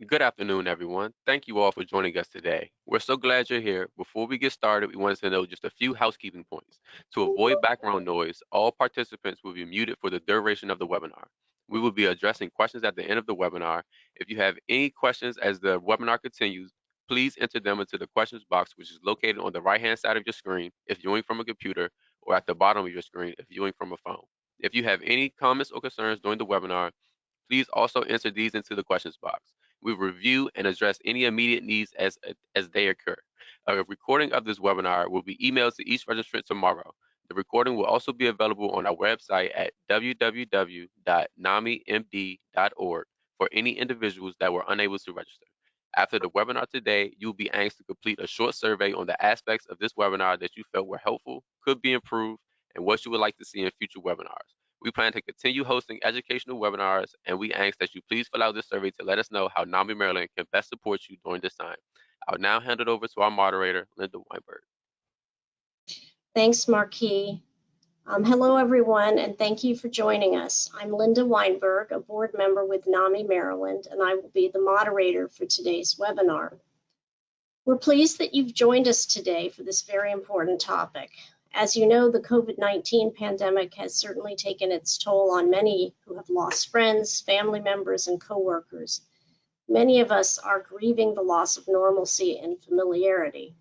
Good afternoon, everyone. Thank you all for joining us today. We're so glad you're here. Before we get started, we wanted to know just a few housekeeping points. To avoid background noise, all participants will be muted for the duration of the webinar. We will be addressing questions at the end of the webinar. If you have any questions as the webinar continues, please enter them into the questions box, which is located on the right-hand side of your screen if viewing from a computer, or at the bottom of your screen if viewing from a phone. If you have any comments or concerns during the webinar, please also enter these into the questions box. We review and address any immediate needs as they occur. A recording of this webinar will be emailed to each registrant tomorrow. The recording will also be available on our website at www.namimd.org for any individuals that were unable to register. After the webinar today, you will be asked to complete a short survey on the aspects of this webinar that you felt were helpful, could be improved, and what you would like to see in future webinars. We plan to continue hosting educational webinars, and we ask that you please fill out this survey to let us know how NAMI Maryland can best support you during this time. I'll now hand it over to our moderator, Linda Weinberg. Thanks, Marquis. Hello, everyone, and thank you for joining us. I'm Linda Weinberg, a board member with NAMI Maryland, and I will be the moderator for today's webinar. We're pleased that you've joined us today for this very important topic. As you know, the COVID-19 pandemic has certainly taken its toll on many who have lost friends, family members, and coworkers. Many of us are grieving the loss of normalcy and familiarity.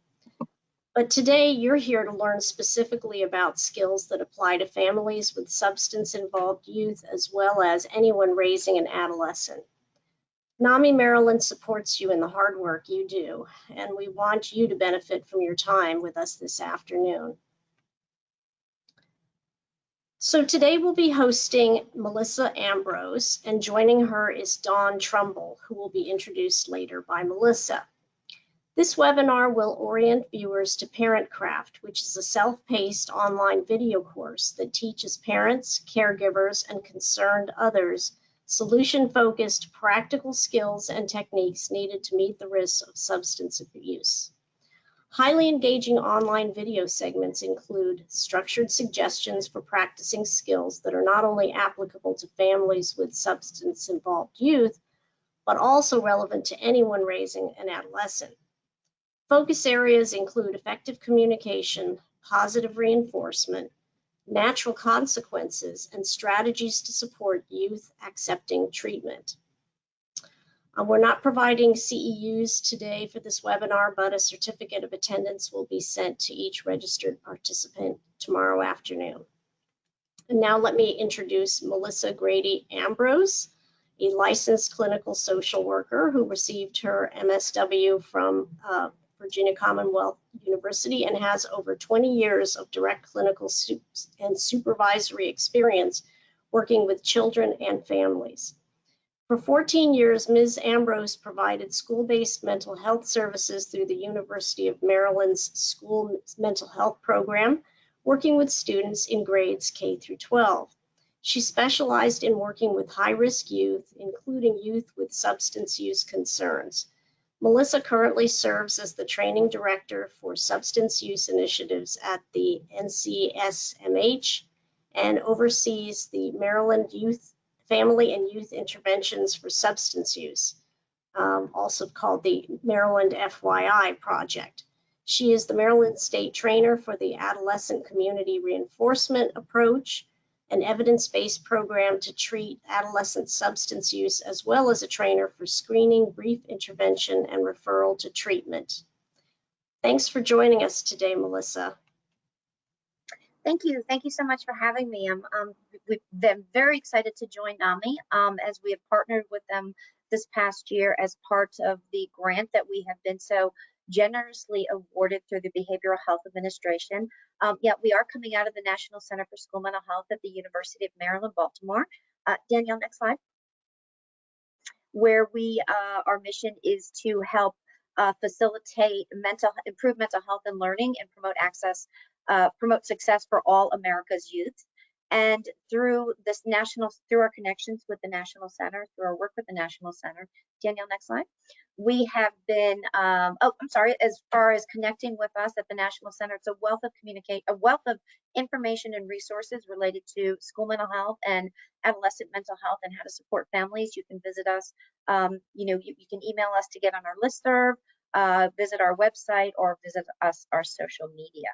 But today, you're here to learn specifically about skills that apply to families with substance-involved youth, as well as anyone raising an adolescent. NAMI Maryland supports you in the hard work you do, and we want you to benefit from your time with us this afternoon. So today we'll be hosting Melissa Ambrose, and joining her is Dawn Trumbull, who will be introduced later by Melissa. This webinar will orient viewers to ParentCraft, which is a self-paced online video course that teaches parents, caregivers, and concerned others solution-focused practical skills and techniques needed to meet the risks of substance abuse. Highly engaging online video segments include structured suggestions for practicing skills that are not only applicable to families with substance-involved youth, but also relevant to anyone raising an adolescent. Focus areas include effective communication, positive reinforcement, natural consequences, and strategies to support youth accepting treatment. We're not providing CEUs today for this webinar, but a certificate of attendance will be sent to each registered participant tomorrow afternoon. And now let me introduce Melissa Grady Ambrose, a licensed clinical social worker who received her MSW from Virginia Commonwealth University and has over 20 years of direct clinical and supervisory experience working with children and families. For 14 years, Ms. Ambrose provided school-based mental health services through the University of Maryland's School Mental Health Program, working with students in grades K through 12. She specialized in working with high-risk youth, including youth with substance use concerns. Melissa currently serves as the training director for substance use initiatives at the NCSMH and oversees the Maryland Family and Youth Interventions for Substance Use, also called the Maryland FYI Project. She is the Maryland State Trainer for the Adolescent Community Reinforcement Approach, an evidence-based program to treat adolescent substance use, as well as a trainer for screening, brief intervention, and referral to treatment. Thanks for joining us today, Melissa. Thank you. Thank you so much for having me. We've been very excited to join NAMI as we have partnered with them this past year as part of the grant that we have been so generously awarded through the Behavioral Health Administration. We are coming out of the National Center for School Mental Health at the University of Maryland, Baltimore. Danielle, next slide. Where our mission is to help facilitate improve mental health and learning and promote success for all America's youth. And through our connections with the National Center, through our work with the National Center, Danielle, next slide. We have been, as far as connecting with us at the National Center, it's a wealth of information and resources related to school mental health and adolescent mental health and how to support families. You can visit us, you can email us to get on our listserv, visit our website, or visit our social media.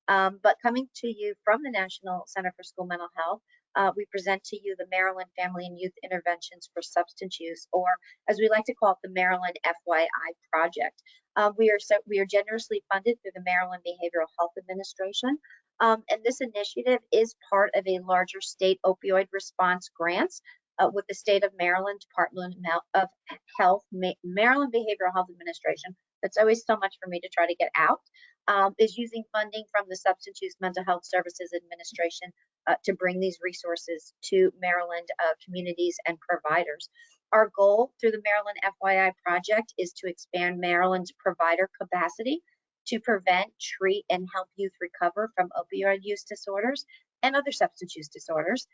But coming to you from the National Center for School Mental Health, we present to you the Maryland Family and Youth Interventions for Substance Use, or as we like to call it, the Maryland FYI Project. We are generously funded through the Maryland Behavioral Health Administration, and this initiative is part of a larger state opioid response grants with the state of Maryland Department of Health, Maryland Behavioral Health Administration. That's always so much for me to try to get out. Is using funding from the Substance Use Mental Health Services Administration to bring these resources to Maryland communities and providers. Our goal through the Maryland FYI Project is to expand Maryland's provider capacity to prevent, treat, and help youth recover from opioid use disorders and other substance use disorders.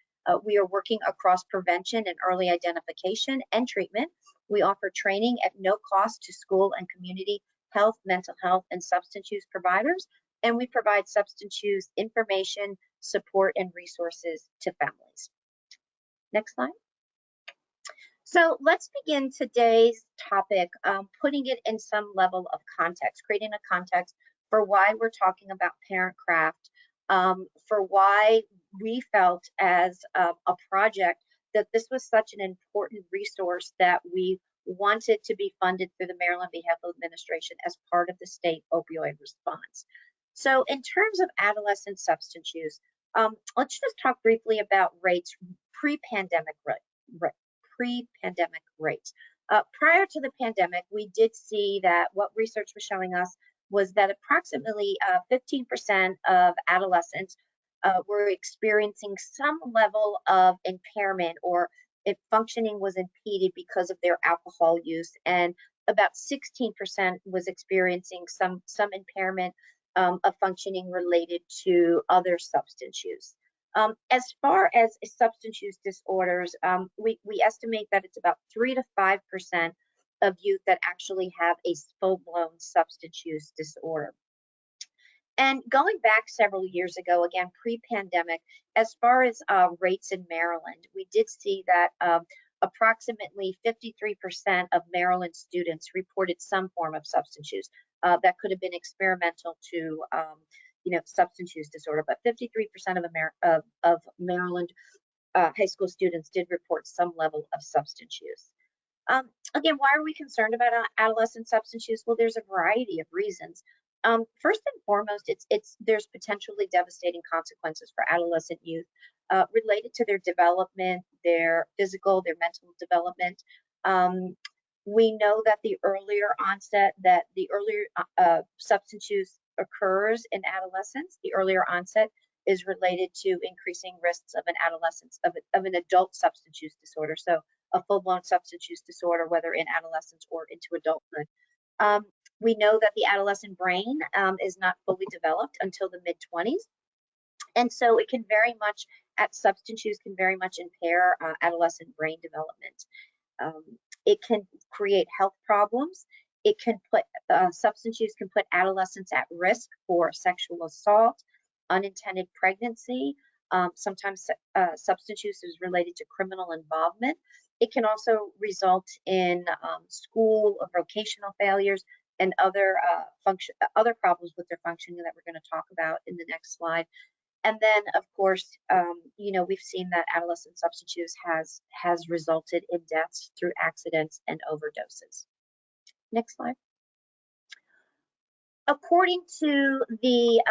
We are working across prevention and early identification and treatment. We offer training at no cost to school and community health, mental health, and substance use providers, and we provide substance use information, support, and resources to families. Next slide. So let's begin today's topic, putting it in some level of context, creating a context for why we're talking about Parent Craft, for why we felt as a project that this was such an important resource that we wanted to be funded through the Maryland Behavioral Administration as part of the state opioid response. So in terms of adolescent substance use, let's just talk briefly about rates, pre-pandemic rates. Prior to the pandemic, we did see that what research was showing us was that approximately 15% of adolescents were experiencing some level of impairment, or if functioning was impeded because of their alcohol use, and about 16% was experiencing some impairment of functioning related to other substance use. As far as substance use disorders, we estimate that it's about 3 to 5% of youth that actually have a full-blown substance use disorder. And going back several years ago, again, pre-pandemic, as far as rates in Maryland, we did see that approximately 53% of Maryland students reported some form of substance use. That could have been experimental to, substance use disorder, but 53% of Maryland high school students did report some level of substance use. Again, why are we concerned about adolescent substance use? Well, there's a variety of reasons. First and foremost, there's potentially devastating consequences for adolescent youth related to their development, their physical, their mental development. We know that the earlier substance use occurs in adolescence, the earlier onset is related to increasing risks of an adult substance use disorder. So a full-blown substance use disorder, whether in adolescence or into adulthood. We know that the adolescent brain is not fully developed until the mid-20s. And so substance use can very much impair adolescent brain development. It can create health problems. Substance use can put adolescents at risk for sexual assault, unintended pregnancy. Sometimes substance use is related to criminal involvement. It can also result in school or vocational failures and other problems with their functioning that we're going to talk about in the next slide. And then, of course, we've seen that adolescent substance use has resulted in deaths through accidents and overdoses. Next slide. According to the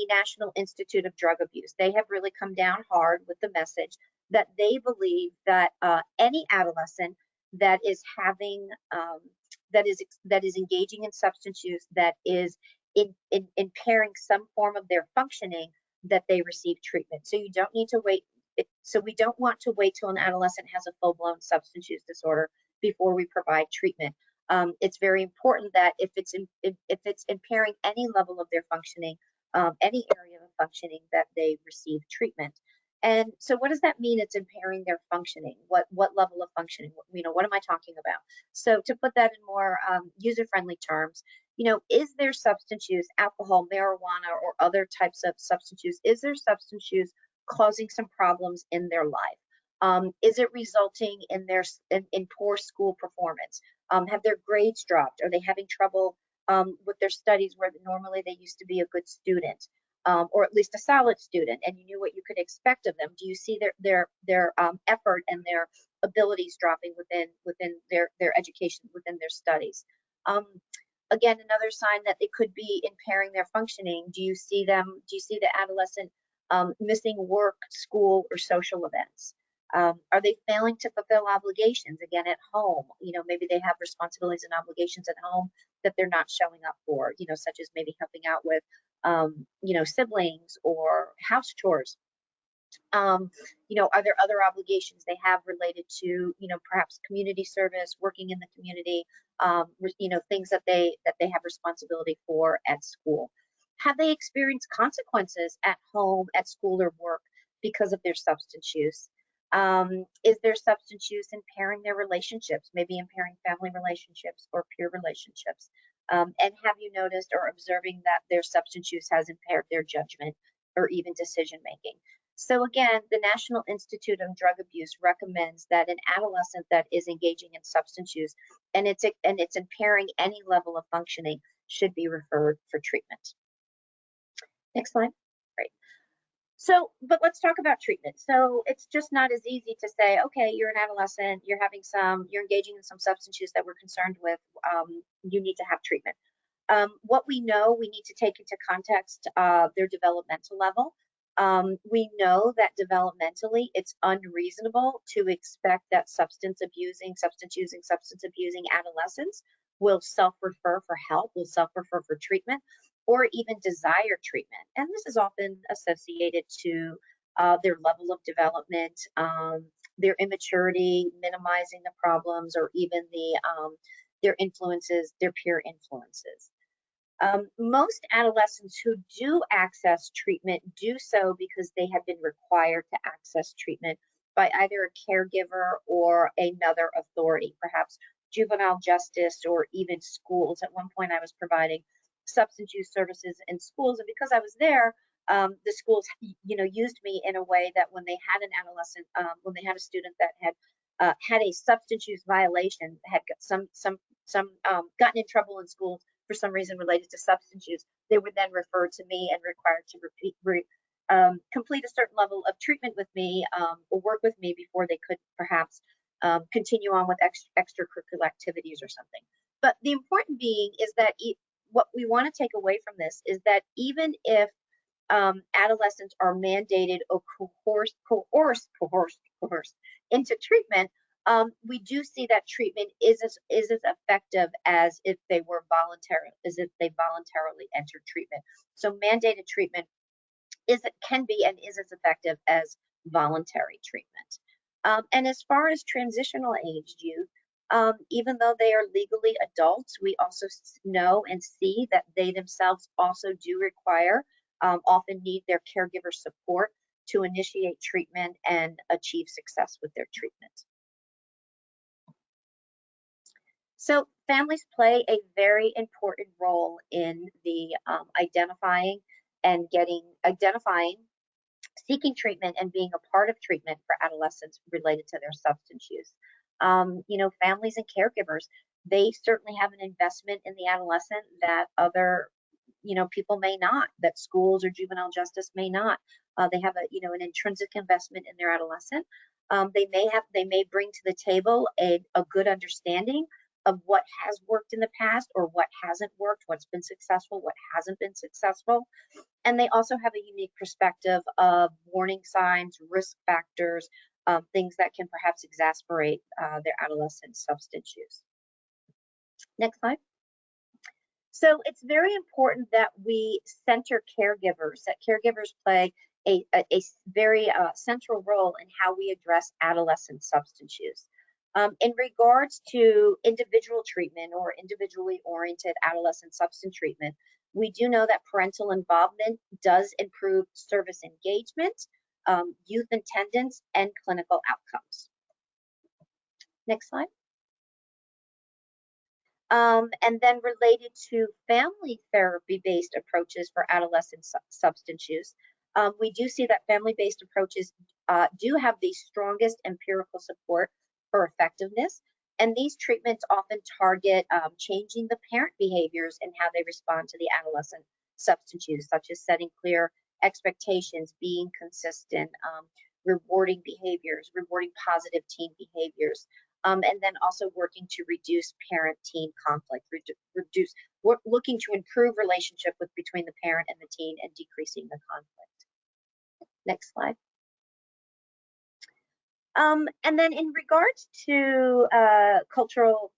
National Institute of Drug Abuse, they have really come down hard with the message that they believe that any adolescent that is having that is engaging in substance use, that is impairing some form of their functioning, that they receive treatment. So you don't need to wait. So we don't want to wait till an adolescent has a full-blown substance use disorder before we provide treatment. It's very important that if it's impairing any level of their functioning, any area of functioning that they receive treatment. And so what does that mean? It's impairing their functioning. What level of functioning? What am I talking about? So to put that in more user-friendly terms, is there substance use, alcohol, marijuana, or other types of substance use? Is there substance use causing some problems in their life? Is it resulting in in poor school performance? Have their grades dropped? Are they having trouble with their studies where normally they used to be a good student, or at least a solid student, and you knew what you could expect of them? Do you see their effort and their abilities dropping within their education, within their studies? Again, another sign that it could be impairing their functioning. Do you see the adolescent missing work, school, or social events? Are they failing to fulfill obligations, again, at home? Maybe they have responsibilities and obligations at home that they're not showing up for, such as maybe helping out with, siblings or house chores. Are there other obligations they have related to, perhaps community service, working in the community, things that they have responsibility for at school? Have they experienced consequences at home, at school, or work because of their substance use? Is their substance use impairing their relationships, maybe impairing family relationships or peer relationships? And have you noticed or observing that their substance use has impaired their judgment or even decision making? So again, the National Institute on Drug Abuse recommends that an adolescent that is engaging in substance use and it's impairing any level of functioning should be referred for treatment. Next slide. Great. So, but let's talk about treatment. So it's just not as easy to say, okay, you're an adolescent, you're engaging in some substance use that we're concerned with, you need to have treatment. What we know, we need to take into context their developmental level. We know that developmentally, it's unreasonable to expect that substance abusing adolescents will self-refer for help, will self-refer for treatment, or even desire treatment. And this is often associated to their level of development, their immaturity, minimizing the problems, or even their influences, their peer influences. Most adolescents who do access treatment do so because they have been required to access treatment by either a caregiver or another authority, perhaps juvenile justice or even schools. At one point, I was providing substance use services in schools, and because I was there, the schools, used me in a way that when they had an adolescent, when they had a student that had a substance use violation, had gotten in trouble in school for some reason related to substance use, they were then referred to me and required to complete a certain level of treatment with me, or work with me before they could perhaps continue on with extracurricular activities or something. But the important being is that what we want to take away from this is that even if adolescents are mandated or coerced into treatment, we do see that treatment is as effective as if they voluntarily entered treatment. So mandated treatment can be and is as effective as voluntary treatment. And as far as transitional aged youth, even though they are legally adults, we also know and see that they themselves also do require, often need their caregiver support to initiate treatment and achieve success with their treatment. So families play a very important role in the identifying, seeking treatment, and being a part of treatment for adolescents related to their substance use. Families and caregivers, they certainly have an investment in the adolescent that other people may not, that schools or juvenile justice may not. They have an intrinsic investment in their adolescent. They may bring to the table a good understanding of what has worked in the past or what hasn't worked, what's been successful, what hasn't been successful. And they also have a unique perspective of warning signs, risk factors, things that can perhaps exacerbate their adolescent substance use. Next slide. So it's very important that we center caregivers, that caregivers play a very central role in how we address adolescent substance use. In regards to individual treatment or individually oriented adolescent substance treatment, We do know that parental involvement does improve service engagement, youth attendance, and clinical outcomes. Next slide. And then related to family therapy-based approaches for adolescent substance use, we do see that family-based approaches do have the strongest empirical support for effectiveness. And these treatments often target changing the parent behaviors and how they respond to the adolescent substance use, such as setting clear expectations, being consistent, rewarding behaviors, rewarding positive teen behaviors, and then also working to reduce parent-teen conflict, looking to improve relationship between the parent and the teen and decreasing the conflict. Next slide. And then in regards to cultural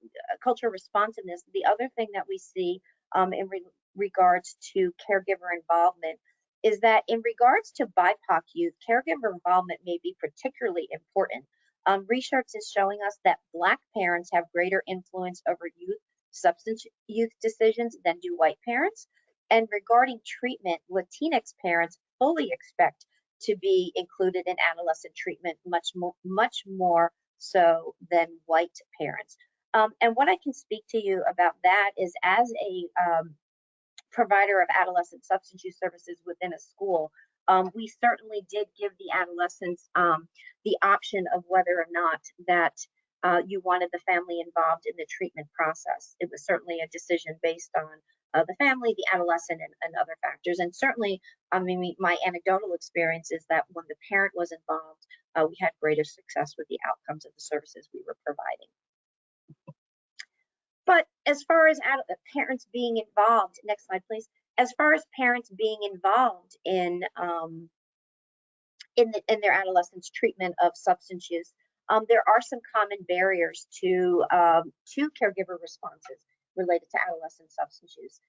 responsiveness, the other thing that we see in regards to caregiver involvement is that in regards to BIPOC youth, caregiver involvement may be particularly important. Research is showing us that Black parents have greater influence over substance use decisions than do white parents. And regarding treatment, Latinx parents fully expect to be included in adolescent treatment much more so than white parents. And what I can speak to you about that is, as a provider of adolescent substance use services within a school, we certainly did give the adolescents the option of whether or not that you wanted the family involved in the treatment process. It was certainly a decision based on the family, the adolescent, and other factors. And certainly, I mean, my anecdotal experience is that when the parent was involved, we had greater success with the outcomes of the services we were providing. But as far as parents being involved, next slide, please. As far as parents being involved in their adolescents' treatment of substance use, there are some common barriers to caregiver responses related to adolescent substance use.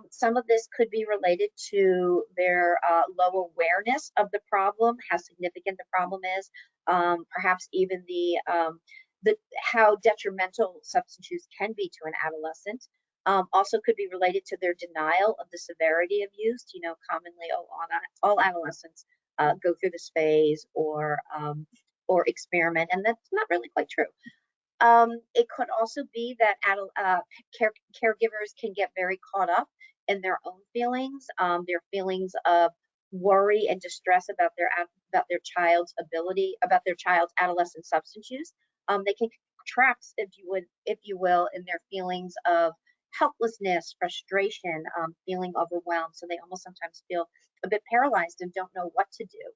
Some of this could be related to their low awareness of the problem, how significant the problem is, perhaps even how detrimental substance use can be to an adolescent. Also could be related to their denial of the severity of use. You know, commonly all adolescents go through this phase or experiment, and that's not really quite true. It could also be that caregivers can get very caught up in their own feelings, their feelings of worry and distress about their child's adolescent substance use. They can trapped, if you will, in their feelings of helplessness, frustration, feeling overwhelmed. So they almost sometimes feel a bit paralyzed and don't know what to do.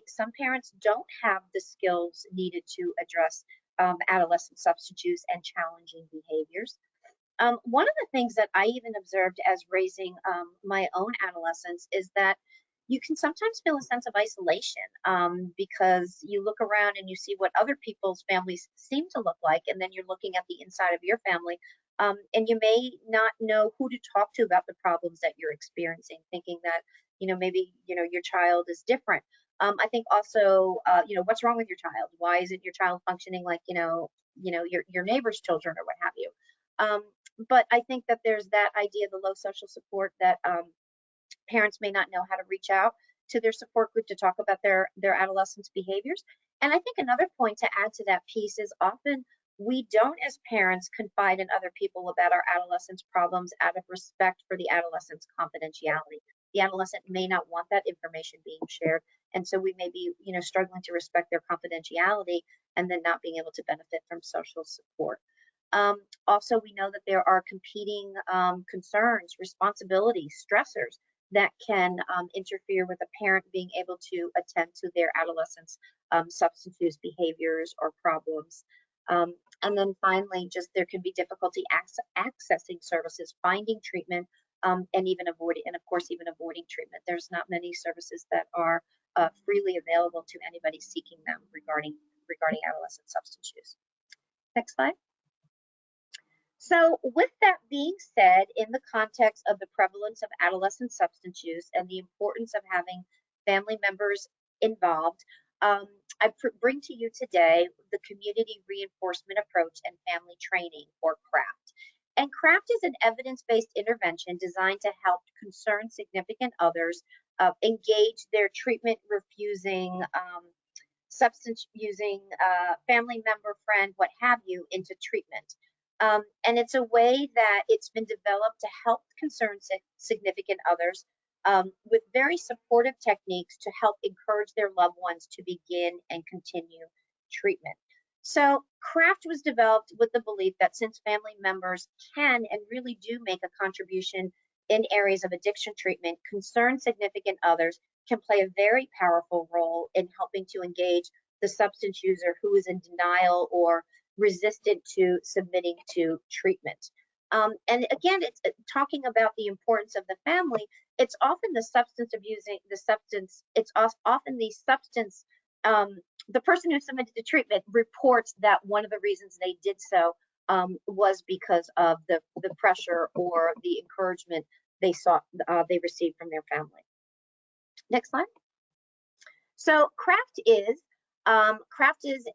Some parents don't have the skills needed to address adolescent substance use and challenging behaviors. One of the things that I even observed as raising my own adolescents is that you can sometimes feel a sense of isolation because you look around and you see what other people's families seem to look like, and then you're looking at the inside of your family, and you may not know who to talk to about the problems that you're experiencing, thinking that maybe your child is different. I think also what's wrong with your child? Why isn't your child functioning like your neighbor's children or what have you? But I think that there's that idea of the low social support, that parents may not know how to reach out to their support group to talk about their adolescents' behaviors. And I think another point to add to that piece is often we don't, as parents, confide in other people about our adolescents' problems out of respect for the adolescent's confidentiality. The adolescent may not want that information being shared, and so we may be struggling to respect their confidentiality and then not being able to benefit from social support. Also, we know that there are competing concerns, responsibilities, stressors that can interfere with a parent being able to attend to their adolescents' substance use behaviors or problems. And then finally, just there can be difficulty accessing services, finding treatment, and of course, even avoiding treatment. There's not many services that are freely available to anybody seeking them regarding adolescent substance use. Next slide. So with that being said, in the context of the prevalence of adolescent substance use and the importance of having family members involved, I bring to you today the Community Reinforcement Approach and Family Training, or CRAFT. And CRAFT is an evidence-based intervention designed to help concerned significant others engage their treatment refusing, substance using family member, friend, what have you, into treatment. And it's a way that it's been developed to help concerned significant others with very supportive techniques to help encourage their loved ones to begin and continue treatment. So CRAFT was developed with the belief that since family members can and really do make a contribution in areas of addiction treatment, concerned significant others can play a very powerful role in helping to engage the substance user who is in denial or resistant to submitting to treatment. And again, it's talking about the importance of the family. It's often the substance abusing the substance. It's often the substance. The person who submitted to treatment reports that one of the reasons they did so was because of the pressure or the encouragement they received from their family. Next slide. So CRAFT is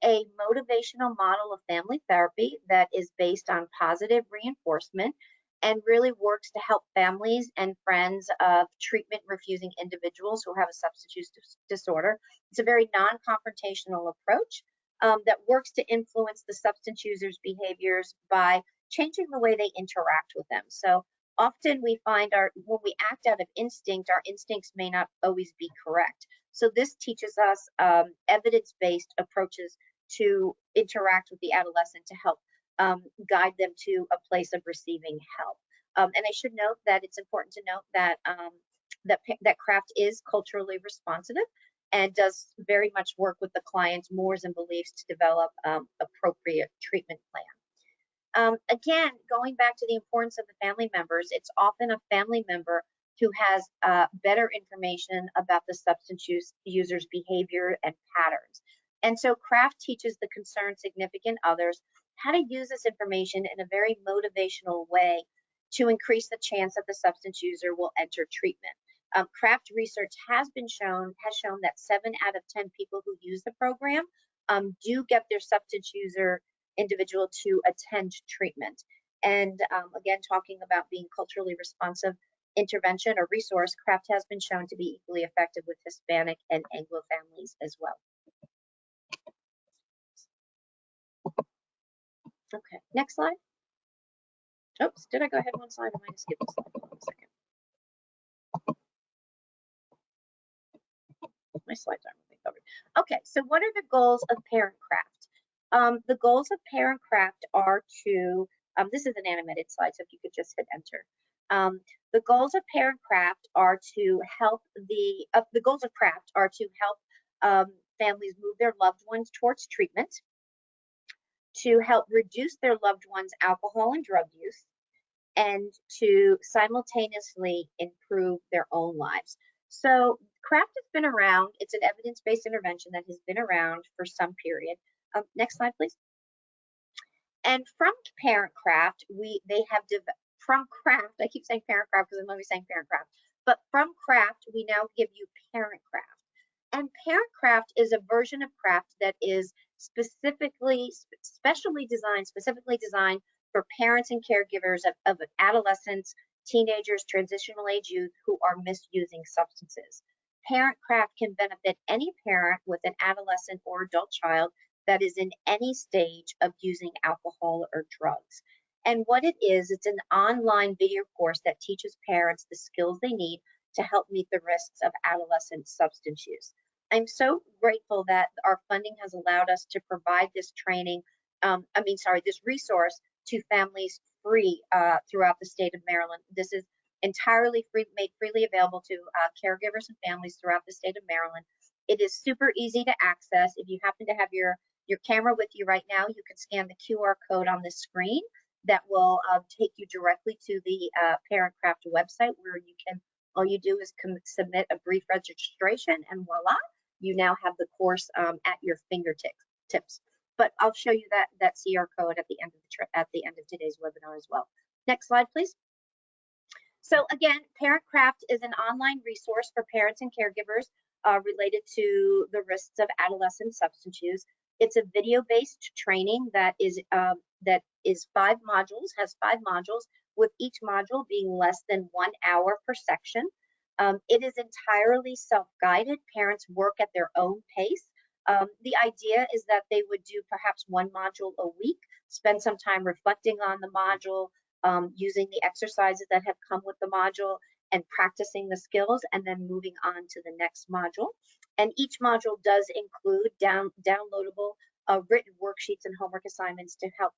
a motivational model of family therapy that is based on positive reinforcement and really works to help families and friends of treatment refusing individuals who have a substance use disorder. It's a very non-confrontational approach that works to influence the substance user's behaviors by changing the way they interact with them. So often we find when we act out of instinct, our instincts may not always be correct. So this teaches us evidence-based approaches to interact with the adolescent to help guide them to a place of receiving help. And I should note that it's important to note that that CRAFT is culturally responsive and does very much work with the client's mores and beliefs to develop appropriate treatment plan. Again, going back to the importance of the family members, it's often a family member who has better information about the substance user's behavior and patterns. And so CRAFT teaches the concerned significant others how to use this information in a very motivational way to increase the chance that the substance user will enter treatment. CRAFT research has shown that 7 out of 10 people who use the program do get their substance user individual to attend treatment. And again, talking about being culturally responsive intervention or resource, CRAFT has been shown to be equally effective with Hispanic and Anglo families as well. Okay, next slide. Oops, did I go ahead one slide? I might have skipped a slide. Hold on a second. My slides aren't moving over. Okay, so what are the goals of Parent CRAFT? The goals of Parent CRAFT are to, this is an animated slide, so if you could just hit enter. The goals of Parent CRAFT are to help the goals of CRAFT are to help families move their loved ones towards treatment, to help reduce their loved ones' alcohol and drug use, and to simultaneously improve their own lives. So CRAFT has been around. It's an evidence-based intervention that has been around for some period. Next slide, please. And from Parent CRAFT, from CRAFT, I keep saying Parent CRAFT because I'm always saying Parent CRAFT, but from CRAFT, we now give you Parent CRAFT. And Parent CRAFT is a version of CRAFT that is specifically designed for parents and caregivers of adolescents, teenagers, transitional age youth who are misusing substances. Parent CRAFT can benefit any parent with an adolescent or adult child that is in any stage of using alcohol or drugs. And what it is, it's an online video course that teaches parents the skills they need to help meet the risks of adolescent substance use. I'm so grateful that our funding has allowed us to provide this this resource to families free throughout the state of Maryland. This is entirely free, made freely available to caregivers and families throughout the state of Maryland. It is super easy to access. If you happen to have your camera with you right now, you can scan the QR code on the screen that will take you directly to the Parent CRAFT website, where all you do is submit a brief registration, and voila, you now have the course at your fingertips. But I'll show you that QR code at the end of today's webinar as well. Next slide, please. So again, Parent CRAFT is an online resource for parents and caregivers related to the risks of adolescent substance use. It's a video-based training that is that is 5 modules, has 5 modules, with each module being less than 1 hour per section. It is entirely self-guided. Parents work at their own pace. The idea is that they would do perhaps 1 module a week, spend some time reflecting on the module, using the exercises that have come with the module, and practicing the skills, and then moving on to the next module. And each module does include downloadable written worksheets and homework assignments to help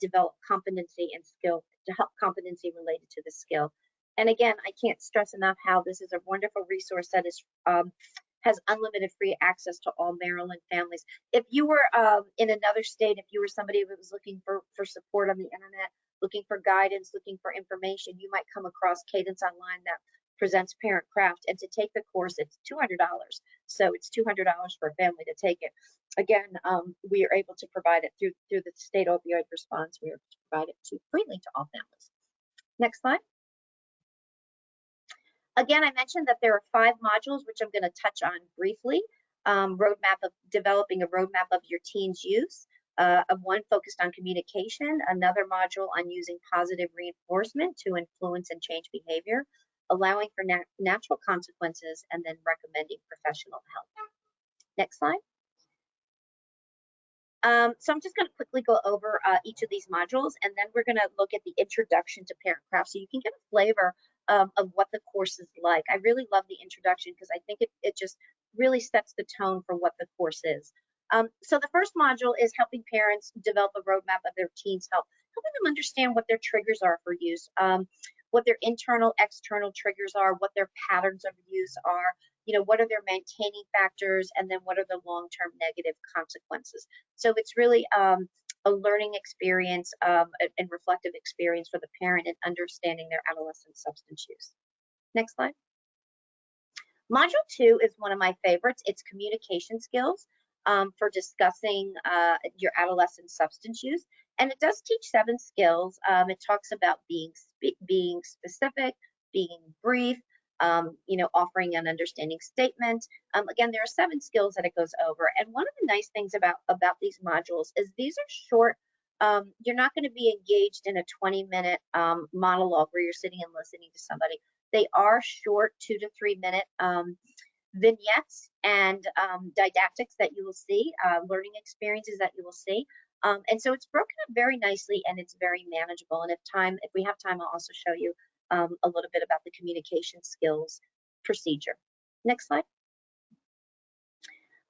develop competency and skill, to help competency related to the skill. And again, I can't stress enough how this is a wonderful resource that is has unlimited free access to all Maryland families. If you were in another state, if you were somebody who was looking for support on the internet, looking for guidance, looking for information, you might come across Cadence Online that presents Parent Craft. And to take the course, it's $200. So it's $200 for a family to take it. Again, we are able to provide it through the state opioid response. We are able to provide it freely to all families. Next slide. Again, I mentioned that there are 5 modules, which I'm going to touch on briefly. Developing a roadmap of your teen's use, one focused on communication, another module on using positive reinforcement to influence and change behavior, allowing for natural consequences, and then recommending professional help. Next slide. So I'm just going to quickly go over each of these modules, and then we're going to look at the introduction to Parent Craft so you can get a flavor of what the course is like. I really love the introduction because I think it just really sets the tone for what the course is. So the first module is helping parents develop a roadmap of their teens' help, helping them understand what their triggers are for use, what their internal, external triggers are, what their patterns of use are, what are their maintaining factors, and then what are the long-term negative consequences. So it's really a learning experience and reflective experience for the parent in understanding their adolescent substance use. Next slide. Module 2 is one of my favorites. It's communication skills for discussing your adolescent substance use. And it does teach 7 skills. It talks about being specific, being brief, offering an understanding statement. Again, there are 7 skills that it goes over. And one of the nice things about these modules is these are short. You're not going to be engaged in a 20-minute monologue where you're sitting and listening to somebody. They are short 2 to 3 minute vignettes and didactics that you will see, learning experiences that you will see. And so it's broken up very nicely and it's very manageable. And if we have time, I'll also show you a little bit about the communication skills procedure. Next slide.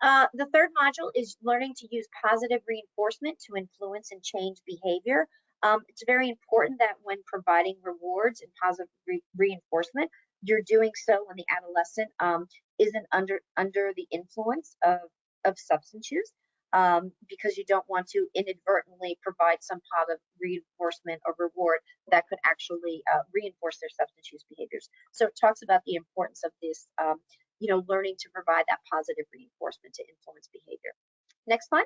The third module is learning to use positive reinforcement to influence and change behavior. It's very important that when providing rewards and positive reinforcement, you're doing so when the adolescent isn't under the influence of substance use, because you don't want to inadvertently provide some positive reinforcement or reward that could actually reinforce their substance use behaviors. So it talks about the importance of this, learning to provide that positive reinforcement to influence behavior. Next slide.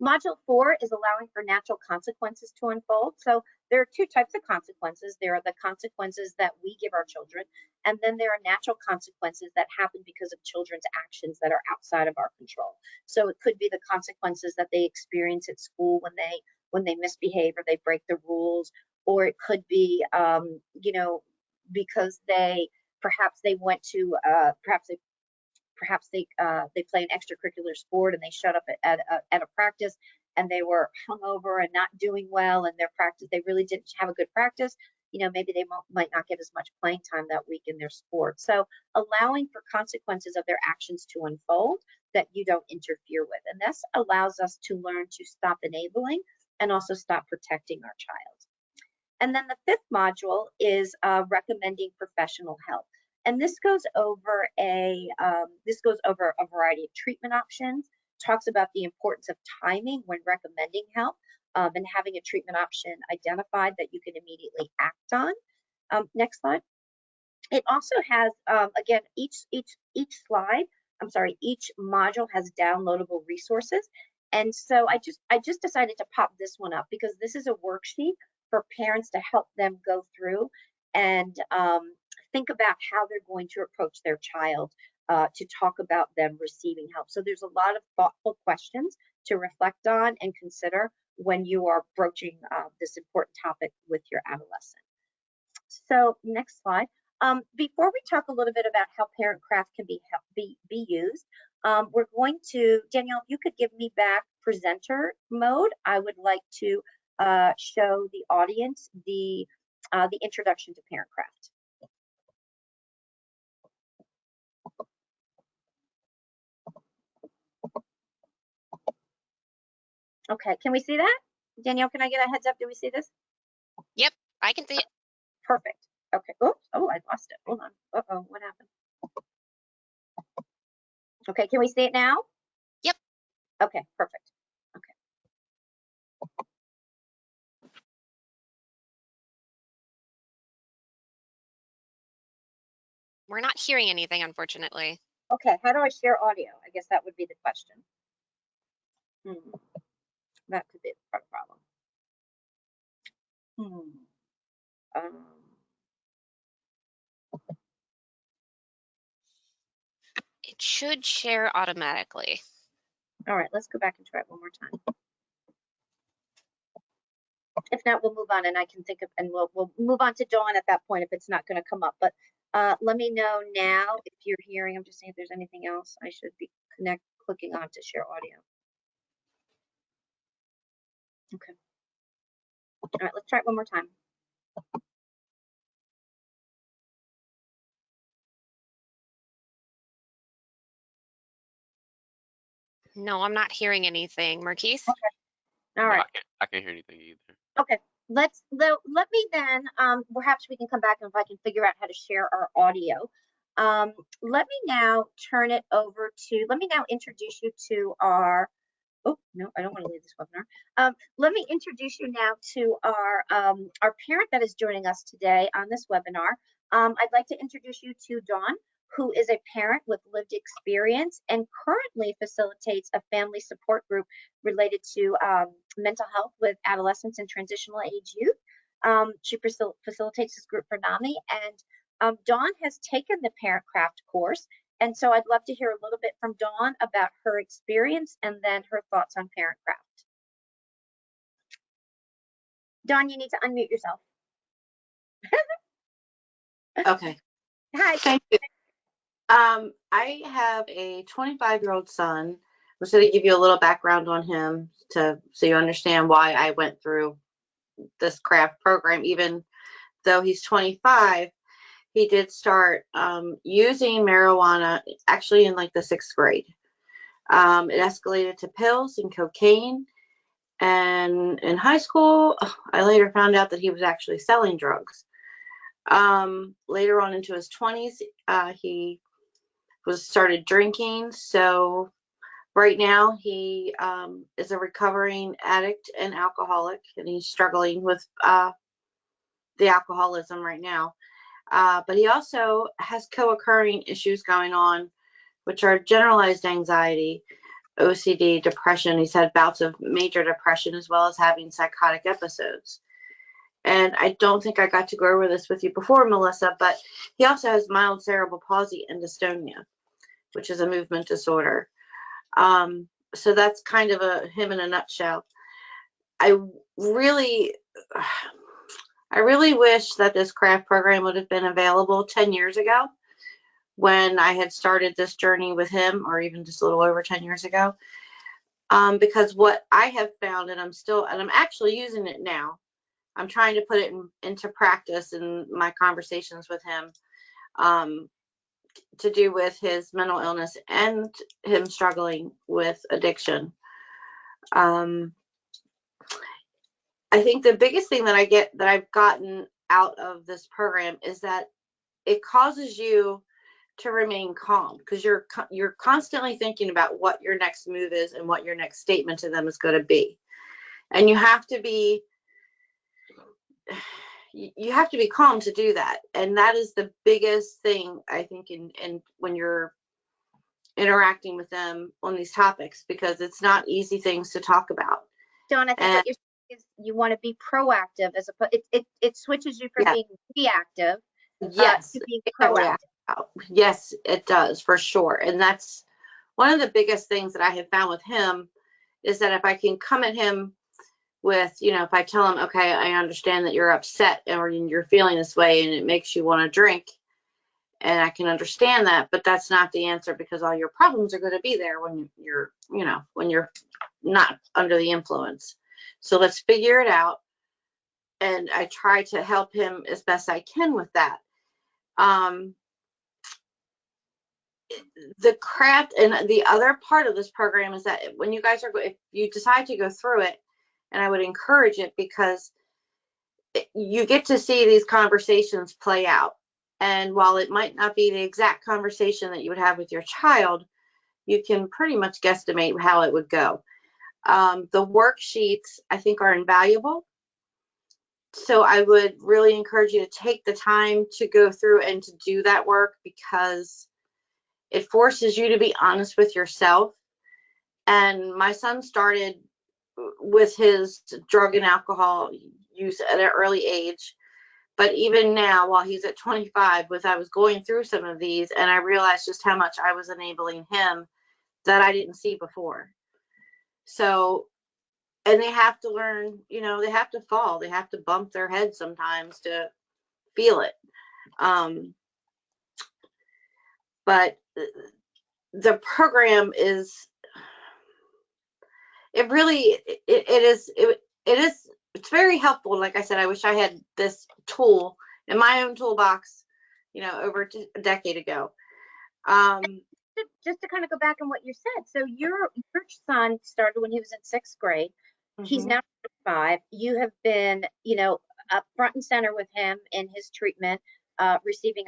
Module 4 is allowing for natural consequences to unfold. So there are 2 types of consequences. There are the consequences that we give our children, and then there are natural consequences that happen because of children's actions that are outside of our control. So it could be the consequences that they experience at school when they misbehave or they break the rules, or it could be, because they went to perhaps they play an extracurricular sport and they showed up at a practice and they were hungover and not doing well, and their practice, they really didn't have a good practice. Maybe they might not get as much playing time that week in their sport. So allowing for consequences of their actions to unfold that you don't interfere with. And this allows us to learn to stop enabling and also stop protecting our child. And then the 5th module is recommending professional help. And this goes over a variety of treatment options, talks about the importance of timing when recommending help, and having a treatment option identified that you can immediately act on. Next slide. It also has, again, each module has downloadable resources. And so I just decided to pop this one up because this is a worksheet for parents to help them go through and think about how they're going to approach their child to talk about them receiving help. So there's a lot of thoughtful questions to reflect on and consider when you are broaching this important topic with your adolescent. So next slide. Before we talk a little bit about how Parent Craft can be used, we're going to, Danielle, if you could give me back presenter mode, I would like to show the audience the introduction to Parent Craft. Okay, can we see that? Danielle, can I get a heads up? Do we see this? Yep, I can see it. Perfect. Okay. Oops. Oh, I lost it. Hold on. Uh-oh, what happened? Okay, can we see it now? Yep. Okay, perfect. Okay. We're not hearing anything, unfortunately. Okay, how do I share audio? I guess that would be the question. That could be part of the problem. It should share automatically. All right, let's go back and try it one more time. If not, we'll move on, and I can think of, and we'll move on to Dawn at that point if it's not going to come up. But let me know now if you're hearing. I'm just seeing if there's anything else I should be clicking on to share audio. Okay. All right, let's try it one more time. No, I'm not hearing anything. Marquise? Okay. All right. I can't hear anything either. Okay. Let me then, perhaps we can come back and if I can figure out how to share our audio. Let me now turn it over to, let me now introduce you to our, oh, no, I don't want to leave this webinar. Let me introduce you now to our parent that is joining us today on this webinar. I'd like to introduce you to Dawn, who is a parent with lived experience and currently facilitates a family support group related to mental health with adolescents and transitional age youth. She facilitates this group for NAMI, and Dawn has taken the Parent Craft course. And so I'd love to hear a little bit from Dawn about her experience and then her thoughts on Parent Craft. Dawn, you need to unmute yourself. Okay. Hi. Thank you. I have a 25-year-old son. I'm just going to give you a little background on him so you understand why I went through this craft program. Even though he's 25, he did start using marijuana actually in like the 6th grade. It escalated to pills and cocaine. And in high school, I later found out that he was actually selling drugs. Later on into his 20s, he started drinking. So right now he is a recovering addict and alcoholic, and he's struggling with the alcoholism right now. But he also has co-occurring issues going on, which are generalized anxiety, OCD, depression. He's had bouts of major depression as well as having psychotic episodes. And I don't think I got to go over this with you before, Melissa, but he also has mild cerebral palsy and dystonia, which is a movement disorder. So that's kind of him in a nutshell. I really wish that this craft program would have been available 10 years ago when I had started this journey with him, or even just a little over 10 years ago. Because what I have found, and I'm actually using it now, I'm trying to put it into practice in my conversations with him, to do with his mental illness and him struggling with addiction. I think the biggest thing that I've gotten out of this program is that it causes you to remain calm, because you're constantly thinking about what your next move is and what your next statement to them is going to be. And you have to be calm to do that. And that is the biggest thing, I think, in when you're interacting with them on these topics, because it's not easy things to talk about. Dawn, I think what you're saying is you want to be proactive as opposed, it switches you from being reactive to being proactive. Yes, it does, for sure. And that's one of the biggest things that I have found with him, is that if I can come at him with, if I tell him, okay, I understand that you're upset or you're feeling this way and it makes you want to drink, and I can understand that, but that's not the answer, because all your problems are going to be there when you're not under the influence. So let's figure it out. And I try to help him as best I can with that. The craft, and the other part of this program is that when you guys if you decide to go through it, and I would encourage it, because you get to see these conversations play out. And while it might not be the exact conversation that you would have with your child, you can pretty much guesstimate how it would go. The worksheets, I think, are invaluable. So I would really encourage you to take the time to go through and to do that work, because it forces you to be honest with yourself. And my son started with his drug and alcohol use at an early age. But even now, while he's at 25, I was going through some of these, and I realized just how much I was enabling him that I didn't see before. So, and they have to learn, they have to fall. They have to bump their head sometimes to feel it. But the program is, it really, it's very helpful. Like I said, I wish I had this tool in my own toolbox, over a decade ago. Just to kind of go back on what you said. So your son started when he was in 6th grade. He's now 5. You have been, up front and center with him in his treatment, receiving,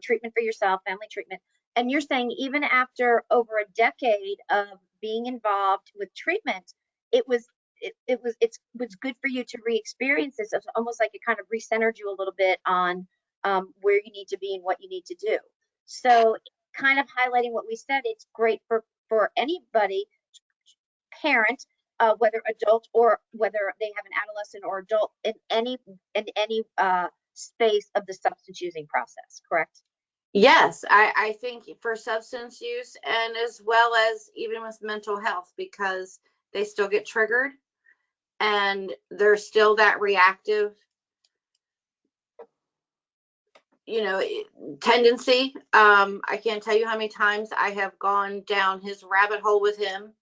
treatment for yourself, family treatment. And you're saying even after over a decade of being involved with treatment, it was good for you to re-experience this. It's almost like it kind of recentered you a little bit on where you need to be and what you need to do. So kind of highlighting what we said, it's great for anybody, parent, whether adult or whether they have an adolescent or adult, in any space of the substance using process, correct? Yes, I think for substance use, and as well as even with mental health, because they still get triggered and there's still that reactive, tendency. I can't tell you how many times I have gone down his rabbit hole with him,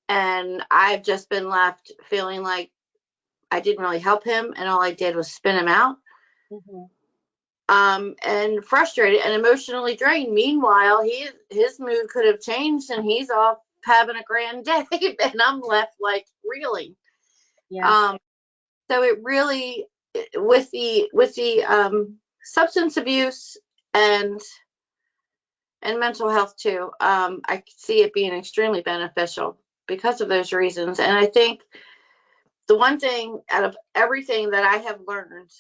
and I've just been left feeling like I didn't really help him, and all I did was spin him out. And frustrated and emotionally drained. Meanwhile, his mood could have changed, and he's off having a grand day, and I'm left like reeling. Yeah. So it really, with the substance abuse and mental health too, I see it being extremely beneficial because of those reasons. And I think the one thing out of everything that I have learned,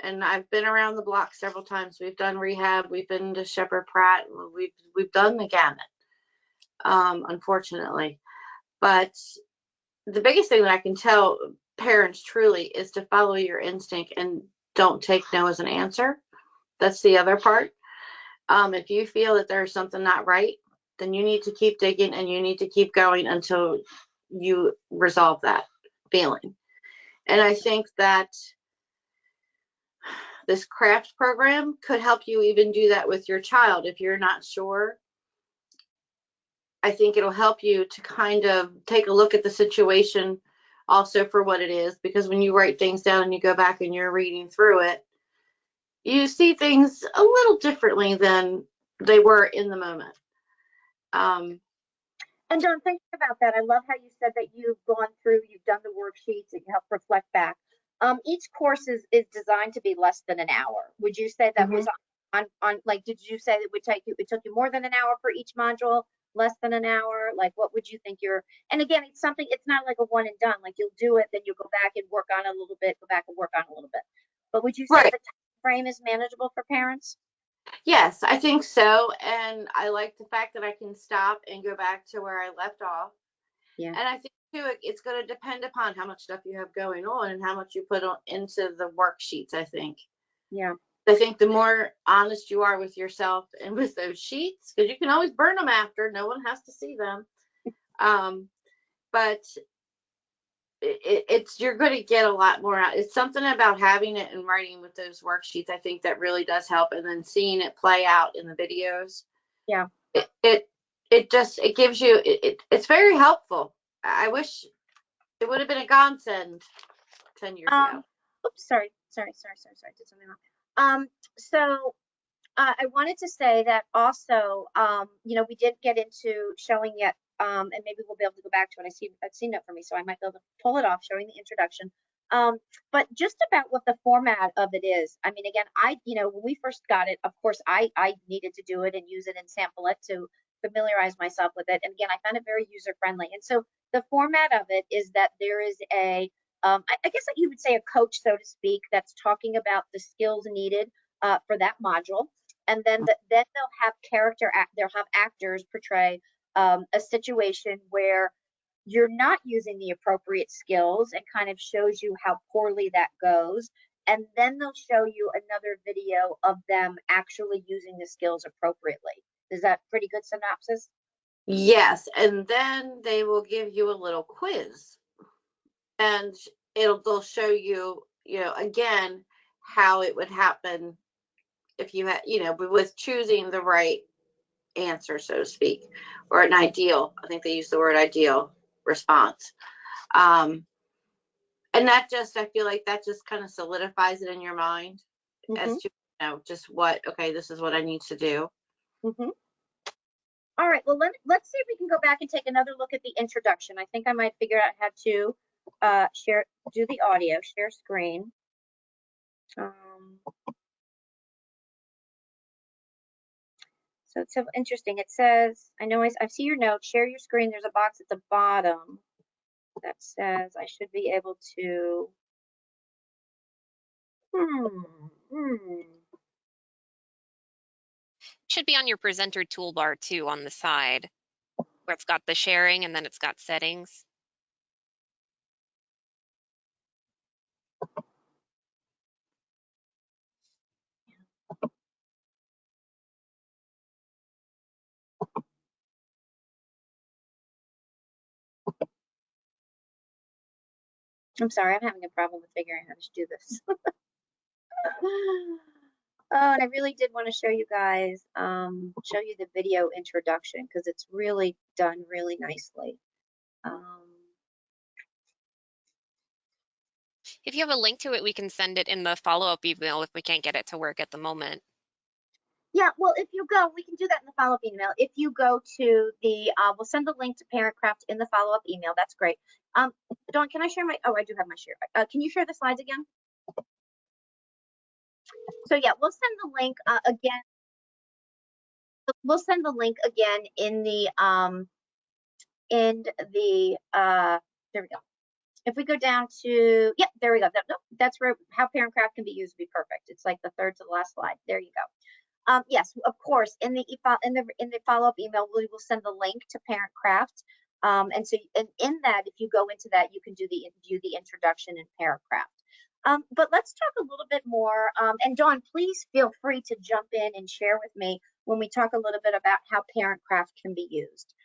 and I've been around the block several times. We've done rehab. We've been to Shepherd Pratt. We've done the gamut, unfortunately. But the biggest thing that I can tell parents truly is to follow your instinct and don't take no as an answer. That's the other part. If you feel that there's something not right, then you need to keep digging and you need to keep going until you resolve that feeling. And I think that this craft program could help you even do that with your child. If you're not sure, I think it'll help you to kind of take a look at the situation also for what it is, because when you write things down and you go back and you're reading through it, you see things a little differently than they were in the moment. And Dawn, thinking about that, I love how you said that you've gone through, you've done the worksheets, and you help reflect back. Each course is designed to be less than an hour. Would you say that was on like, did you say that it took you more than an hour for each module, less than an hour? Like, what would you think and again, it's not like a one and done, like you'll do it, then you'll go back and work on it a little bit, go back and work on it a little bit. But would you say the time frame is manageable for parents? Yes, I think so. And I like the fact that I can stop and go back to where I left off. Yeah. And I think too, it's going to depend upon how much stuff you have going on and how much you put into the worksheets, I think. Yeah. I think the more honest you are with yourself and with those sheets, because you can always burn them after, no one has to see them. But it's you're going to get a lot more out. It's something about having it and writing with those worksheets, I think, that really does help, and then seeing it play out in the videos. Yeah. It gives you it's very helpful. I wish it would have been a godsend 10 years ago. Oops, sorry. I did something wrong. So I wanted to say that also, we didn't get into showing yet, and maybe we'll be able to go back to it. I've seen it for me, so I might be able to pull it off, showing the introduction. But just about what the format of it is. I mean, again, when we first got it, of course, I needed to do it and use it and sample it to familiarize myself with it. And again, I found it very user friendly. And so the format of it is that there is I guess that you would say a coach, so to speak, that's talking about the skills needed for that module. And then they'll have they'll have actors portray a situation where you're not using the appropriate skills and kind of shows you how poorly that goes. And then they'll show you another video of them actually using the skills appropriately. Is that pretty good synopsis? Yes, and then they will give you a little quiz, and they'll show you, again, how it would happen if you had, with choosing the right answer, so to speak, or an ideal. I think they use the word ideal response. And that I feel like that just kind of solidifies it in your mind as to, just okay, this is what I need to do. All right, well, let's see if we can go back and take another look at the introduction. I think I might figure out how to do the audio, share screen. So it's so interesting. It says, I see your note, share your screen. There's a box at the bottom that says I should be able to, Should be on your presenter toolbar too on the side, where it's got the sharing and then it's got settings. I'm sorry, I'm having a problem with figuring out how to do this. Oh, and I really did want to show you guys, show you the video introduction because it's really done really nicely. If you have a link to it, we can send it in the follow-up email if we can't get it to work at the moment. Yeah, well, if you go, we can do that in the follow-up email. If you go to the, we'll send the link to ParentCraft in the follow-up email. That's great. Dawn, can I share I do have my share. Can you share the slides again? So yeah, we'll send the link again. We'll send the link again in the, there we go. If we go down to, yeah, there we go. That's where how ParentCraft can be used to be perfect. It's like the third to the last slide. There you go. Yes, of course. In the follow-up email, we will send the link to ParentCraft. And in that, if you go into that, you can view the introduction in ParentCraft. But let's talk a little bit more. And Dawn, please feel free to jump in and share with me when we talk a little bit about how ParentCraft can be used.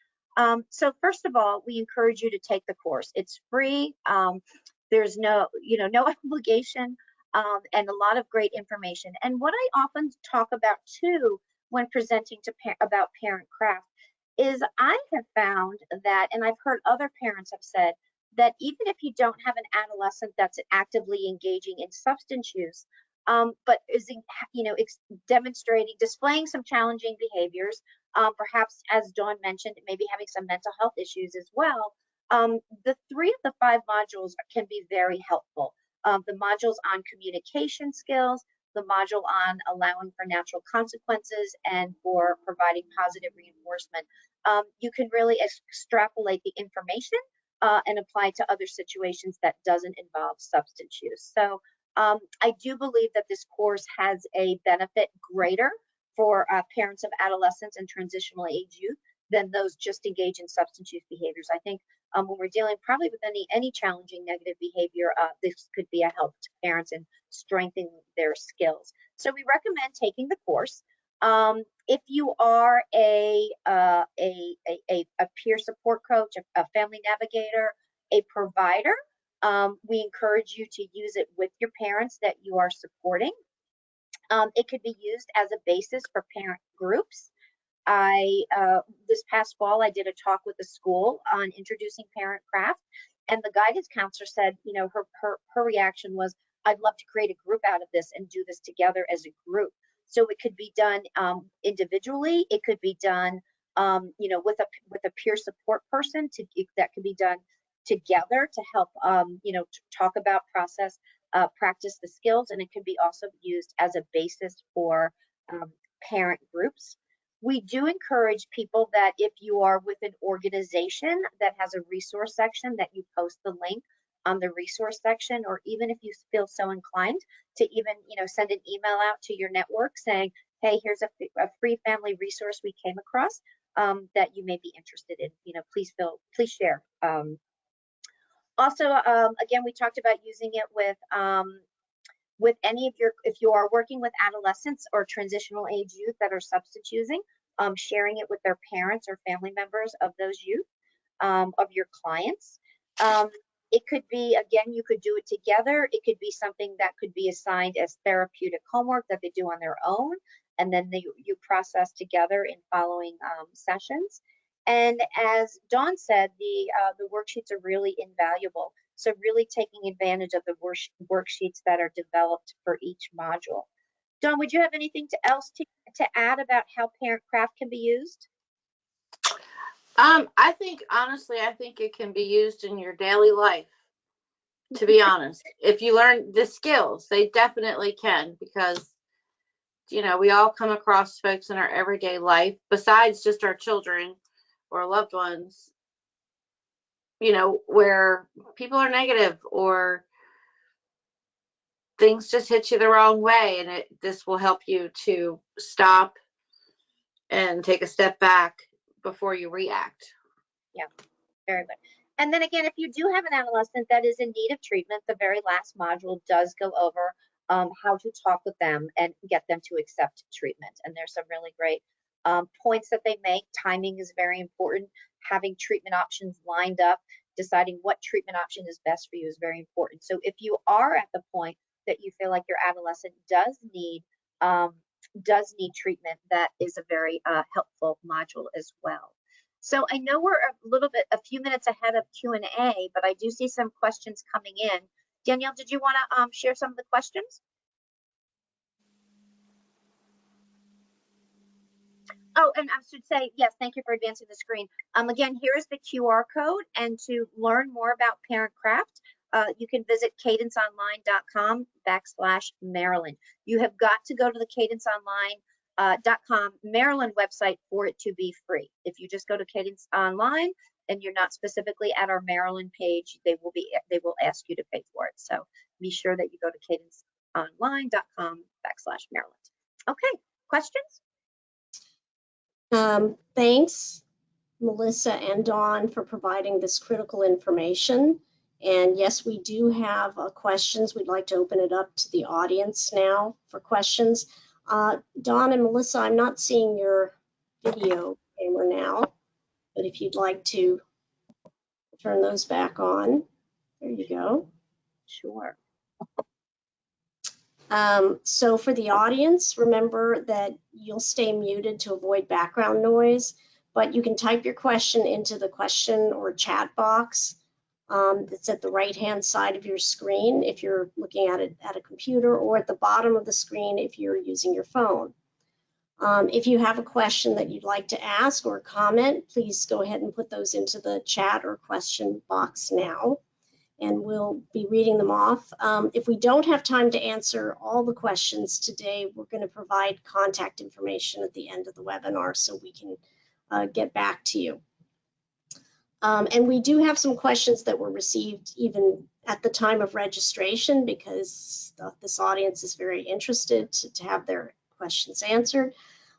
So first of all, we encourage you to take the course. It's free. There's no obligation, and a lot of great information. And what I often talk about too when presenting about ParentCraft is I have found that, and I've heard other parents have said, that even if you don't have an adolescent that's actively engaging in substance use, but is displaying some challenging behaviors, perhaps as Dawn mentioned, maybe having some mental health issues as well. The 3 of the 5 modules can be very helpful. The modules on communication skills, the module on allowing for natural consequences and for providing positive reinforcement. You can really extrapolate the information and apply to other situations that doesn't involve substance use. So I do believe that this course has a benefit greater for parents of adolescents and transitional age youth than those just engaged in substance use behaviors. I think when we're dealing probably with any challenging negative behavior, this could be a help to parents in strengthening their skills. So we recommend taking the course. If you are a peer support coach, a family navigator, a provider, We encourage you to use it with your parents that you are supporting. It could be used as a basis for parent groups. This past fall, I did a talk with the school on introducing parent craft, and the guidance counselor said, you know, her reaction was, I'd love to create a group out of this and do this together as a group. So it could be done individually. It could be done, you know, with a peer support person. That could be done together to help, you know, talk about process, practice the skills, and it could be also used as a basis for parent groups. We do encourage people that if you are with an organization that has a resource section, that you post the link on the resource section, or even if you feel so inclined to even, you know, send an email out to your network saying, hey, here's a free family resource we came across that you may be interested in. You know, please share. Also, again, we talked about using it with any of if you are working with adolescents or transitional age youth that are substance using, sharing it with their parents or family members of those youth, of your clients. It could be, again, you could do it together. It could be something that could be assigned as therapeutic homework that they do on their own, and then you process together in following sessions. And as Dawn said, the worksheets are really invaluable. So really taking advantage of the worksheets that are developed for each module. Dawn, would you have anything else to add about how parent craft can be used? I think, honestly, I think it can be used in your daily life, to be honest. If you learn the skills, they definitely can, because, you know, we all come across folks in our everyday life, besides just our children or loved ones, you know, where people are negative or things just hit you the wrong way, and this will help you to stop and take a step back before you react. Yeah, very good. And then again, if you do have an adolescent that is in need of treatment, the very last module does go over how to talk with them and get them to accept treatment. And there's some really great points that they make. Timing is very important. Having treatment options lined up, deciding what treatment option is best for you is very important. So if you are at the point that you feel like your adolescent does need treatment, that is a very helpful module as well. So I know we're a few minutes ahead of Q&A, but I do see some questions coming in. Danielle, did you want to share some of the questions? Oh, and I should say, yes, thank you for advancing the screen. Again, here is the QR code, and to learn more about Parent Craft, you can visit cadenceonline.com/Maryland. You have got to go to the cadenceonline.com Maryland website for it to be free. If you just go to Cadence Online and you're not specifically at our Maryland page, they will ask you to pay for it. So be sure that you go to cadenceonline.com/Maryland. Okay, questions? Thanks, Melissa and Dawn, for providing this critical information. And yes, we do have questions. We'd like to open it up to the audience now for questions. Dawn and Melissa, I'm not seeing your video camera now, but if you'd like to turn those back on, there you go. Sure. So for the audience, remember that you'll stay muted to avoid background noise, but you can type your question into the question or chat box that's at the right-hand side of your screen if you're looking at it at a computer, or at the bottom of the screen if you're using your phone. If you have a question that you'd like to ask or comment, please go ahead and put those into the chat or question box now, and we'll be reading them off. If we don't have time to answer all the questions today, we're going to provide contact information at the end of the webinar so we can get back to you. And we do have some questions that were received even at the time of registration, because this audience is very interested to have their questions answered.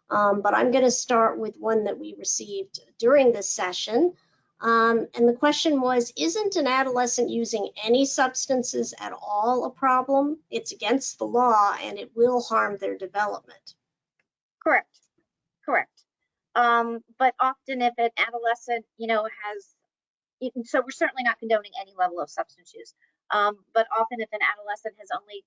But I'm going to start with one that we received during this session. And the question was, isn't an adolescent using any substances at all a problem? It's against the law and it will harm their development. Correct. But often if an adolescent, you know, so we're certainly not condoning any level of substance use. But often if an adolescent has only,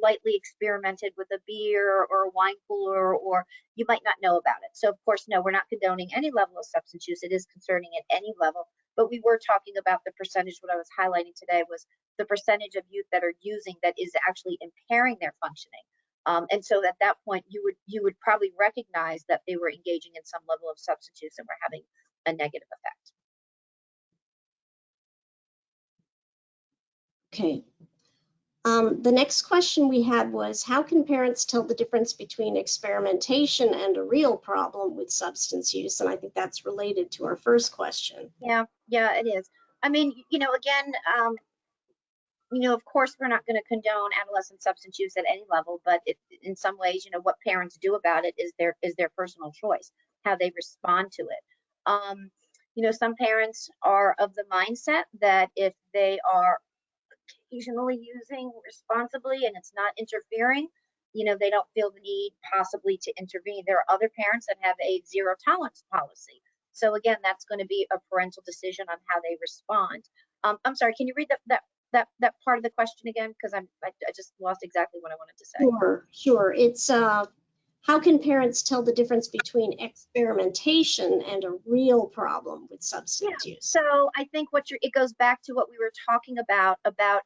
lightly experimented with a beer or a wine cooler, or you might not know about it. So of course, no, we're not condoning any level of substance use. It is concerning at any level, but we were talking about the percentage. What I was highlighting today was the percentage of youth that are using that is actually impairing their functioning. And so at that point, you would probably recognize that they were engaging in some level of substance use and were having a negative effect. Okay. The next question we had was, how can parents tell the difference between experimentation and a real problem with substance use? And I think that's related to our first question. Yeah, it is. I mean, again, of course, we're not going to condone adolescent substance use at any level, but in some ways, what parents do about it is their personal choice, how they respond to it. Some parents are of the mindset that if they are occasionally using responsibly and it's not interfering, they don't feel the need possibly to intervene. There are other parents that have a zero tolerance policy. So again, that's going to be a parental decision on how they respond. I'm sorry, can you read that part of the question again? Because I just lost exactly what I wanted to say. Sure. It's how can parents tell the difference between experimentation and a real problem with substance use? So I think it goes back to what we were talking about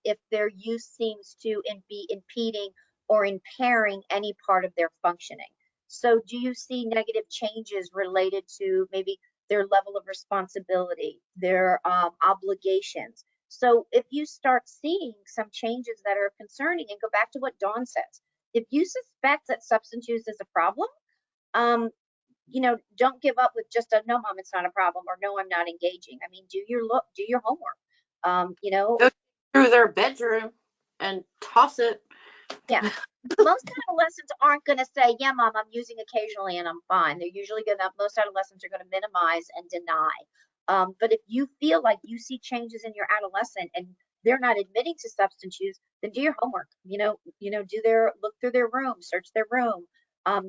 if their use seems to be impeding or impairing any part of their functioning. So do you see negative changes related to maybe their level of responsibility, their obligations? So if you start seeing some changes that are concerning, and go back to what Dawn says, if you suspect that substance use is a problem, don't give up with just a no, mom, it's not a problem, or no, I'm not engaging. I mean, do your homework. Go through their bedroom and toss it. Yeah. Most adolescents aren't going to say, yeah, mom, I'm using occasionally and I'm fine. They're usually most adolescents are going to minimize and deny. But if you feel like you see changes in your adolescent and they're not admitting to substance use, then do your homework. Look through their room, search their room,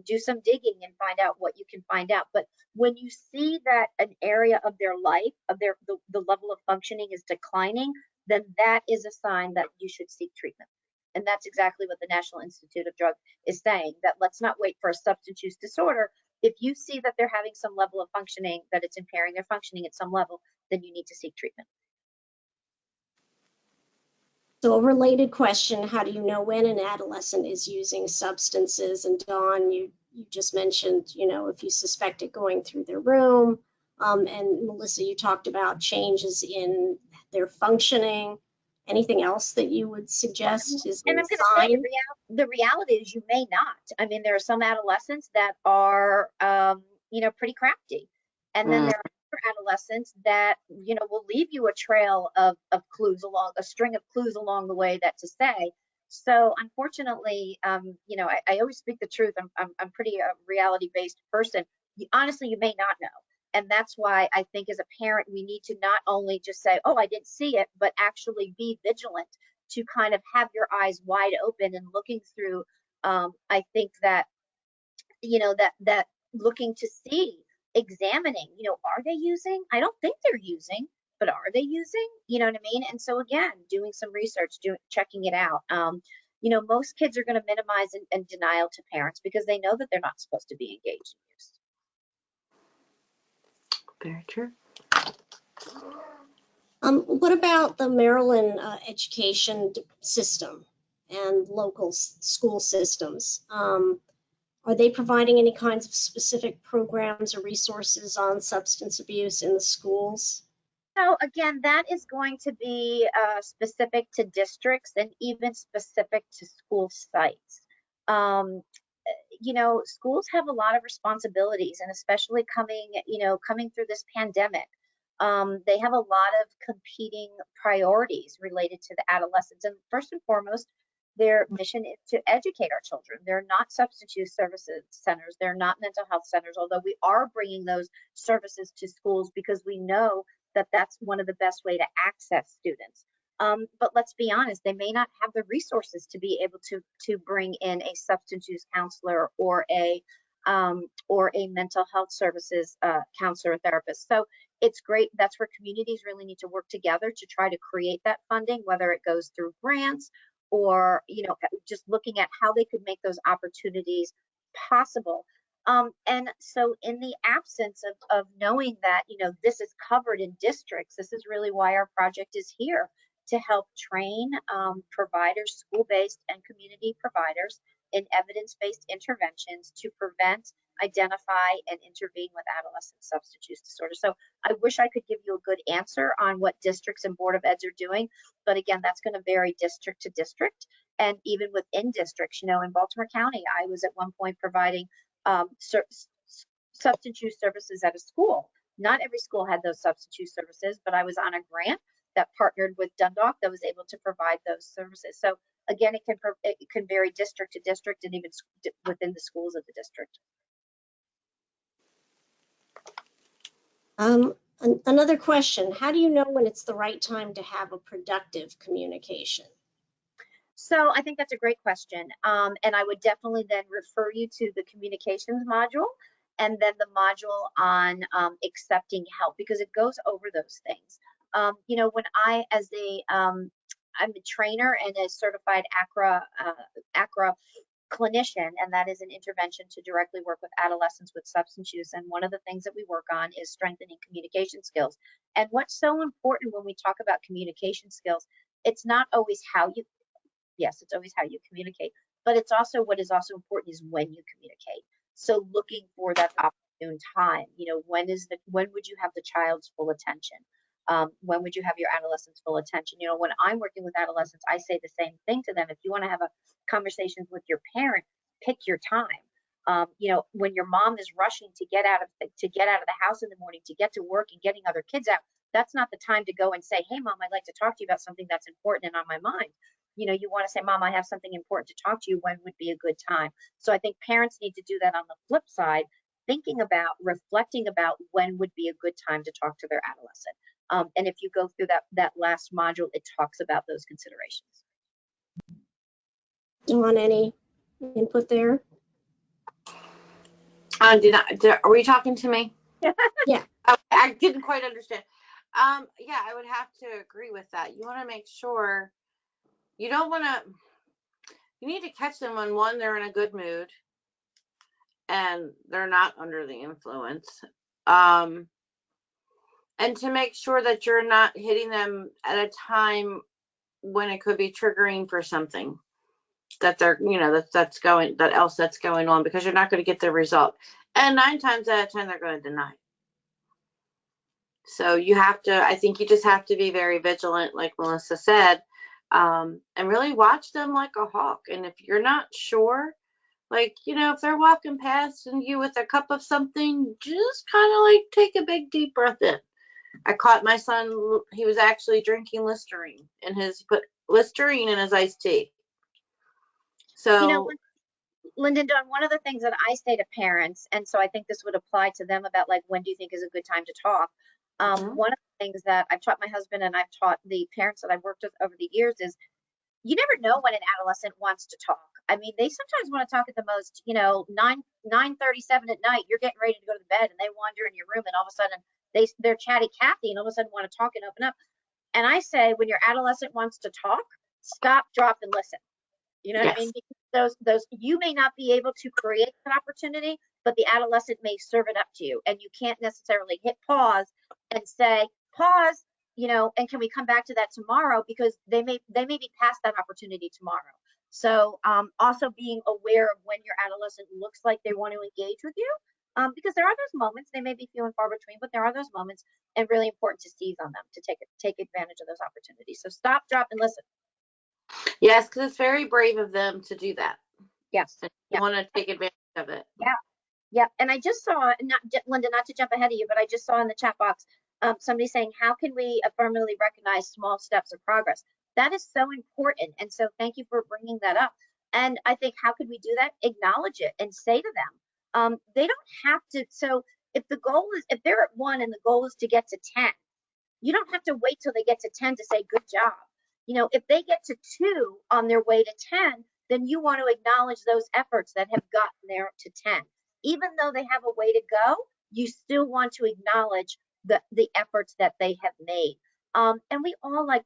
do some digging and find out what you can find out. But when you see that an area of their life, the level of functioning is declining, then that is a sign that you should seek treatment. And that's exactly what the National Institute of Drug is saying, that let's not wait for a substance use disorder. If you see that they're having some level of functioning, that it's impairing their functioning at some level, then you need to seek treatment. So a related question, how do you know when an adolescent is using substances? And Dawn, you just mentioned, if you suspect it going through their room. And Melissa, you talked about changes in their functioning. Anything else that you would suggest is and I'm going to say the reality is you may not. I mean, there are some adolescents that are, pretty crafty. And then there are other adolescents that, will leave you a trail of clues a string of clues along the way that to say. So unfortunately, I always speak the truth. I'm pretty a reality-based person. Honestly, you may not know. And that's why I think as a parent, we need to not only just say, oh, I didn't see it, but actually be vigilant to kind of have your eyes wide open and looking through. I think that, that looking to see, examining, are they using? I don't think they're using, but are they using? You know what I mean? And so again, doing some research, checking it out. Most kids are going to minimize and denial to parents because they know that they're not supposed to be engaged in use. Very true. What about the Maryland education system and local school systems? Are they providing any kinds of specific programs or resources on substance abuse in the schools? So again, that is going to be specific to districts and even specific to school sites. Schools have a lot of responsibilities, and especially coming through this pandemic, they have a lot of competing priorities related to the adolescents. And first and foremost, their mission is to educate our children. They're not substance use services centers. They're not mental health centers, although we are bringing those services to schools because we know that that's one of the best way to access students. But let's be honest, they may not have the resources to be able to bring in a substance use counselor or a mental health services counselor or therapist. So It's great. That's where communities really need to work together to try to create that funding, whether it goes through grants or, just looking at how they could make those opportunities possible. And so in the absence of knowing that, this is covered in districts, this is really why our project is here, to help train providers, school-based and community providers, in evidence-based interventions to prevent, identify, and intervene with adolescent substance use disorder. So I wish I could give you a good answer on what districts and Board of Eds are doing, but again, that's going to vary district to district. And even within districts, in Baltimore County, I was at one point providing substance use services at a school. Not every school had those substance use services, but I was on a grant that partnered with Dundalk that was able to provide those services. So again, it can vary district to district and even within the schools of the district. Another question, how do you know when it's the right time to have a productive communication? So I think that's a great question. And I would definitely then refer you to the communications module and then the module on accepting help, because it goes over those things. When I'm a trainer and a certified ACRA clinician, and that is an intervention to directly work with adolescents with substance use. And one of the things that we work on is strengthening communication skills. And what's so important when we talk about communication skills, it's not always yes, it's always how you communicate, but it's also what is also important is when you communicate. So looking for that opportune time, when would you have the child's full attention? When would you have your adolescent's full attention? When I'm working with adolescents, I say the same thing to them. If you want to have a conversation with your parent, pick your time. When your mom is rushing to get out of the house in the morning, to get to work and getting other kids out, that's not the time to go and say, hey, mom, I'd like to talk to you about something that's important and on my mind. You want to say, mom, I have something important to talk to you. When would be a good time? So I think parents need to do that on the flip side, reflecting about when would be a good time to talk to their adolescent. And if you go through that last module, it talks about those considerations. Dawn, any input there? Are you talking to me? Yeah. I didn't quite understand. Yeah, I would have to agree with that. You want to make sure you need to catch them when, one, they're in a good mood and they're not under the influence. And to make sure that you're not hitting them at a time when it could be triggering for something that they're, that's going on, because you're not going to get the result. And 9 times out of 10, they're going to deny. So I think you just have to be very vigilant, like Melissa said, and really watch them like a hawk. And if you're not sure, if they're walking past and you with a cup of something, just kind of take a big deep breath in. I caught my son, he was actually drinking Listerine, and put Listerine in his iced tea. So, Linda, Dawn, one of the things that I say to parents, and so I think this would apply to them about when do you think is a good time to talk? One of the things that I've taught my husband and I've taught the parents that I've worked with over the years is, you never know when an adolescent wants to talk. I mean, they sometimes want to talk at the most, 9:37 at night, you're getting ready to go to bed, and they wander in your room, and all of a sudden they're chatty Cathy, and all of a sudden want to talk and open up. And I say, when your adolescent wants to talk, stop, drop, and listen. You know what I mean? Because those you may not be able to create an opportunity, but the adolescent may serve it up to you, and you can't necessarily hit pause and say, pause, and can we come back to that tomorrow? Because they may be past that opportunity tomorrow. So also being aware of when your adolescent looks like they want to engage with you, because there are those moments, they may be few and far between, but there are those moments, and really important to seize on them, to take advantage of those opportunities. So stop, drop, and listen. Yes, because it's very brave of them to do that. Yes. You want to take advantage of it. Yeah. Yeah. And I just saw, Linda, not to jump ahead of you, but I just saw in the chat box somebody saying, how can we affirmatively recognize small steps of progress? That is so important. And so thank you for bringing that up. And I think, how could we do that? Acknowledge it and say to them, they don't have to. So if they're at 1 and the goal is to get to 10, you don't have to wait till they get to 10 to say, good job. If they get to 2 on their way to 10, then you want to acknowledge those efforts that have gotten there to 10. Even though they have a way to go, you still want to acknowledge the efforts that they have made. And we all like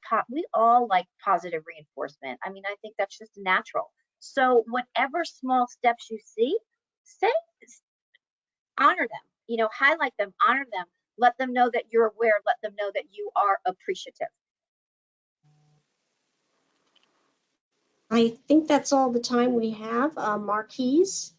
positive reinforcement. I mean, I think that's just natural. So whatever small steps you see, say, honor them, highlight them, honor them, let them know that you're aware, let them know that you are appreciative. I think that's all the time we have. Marquise?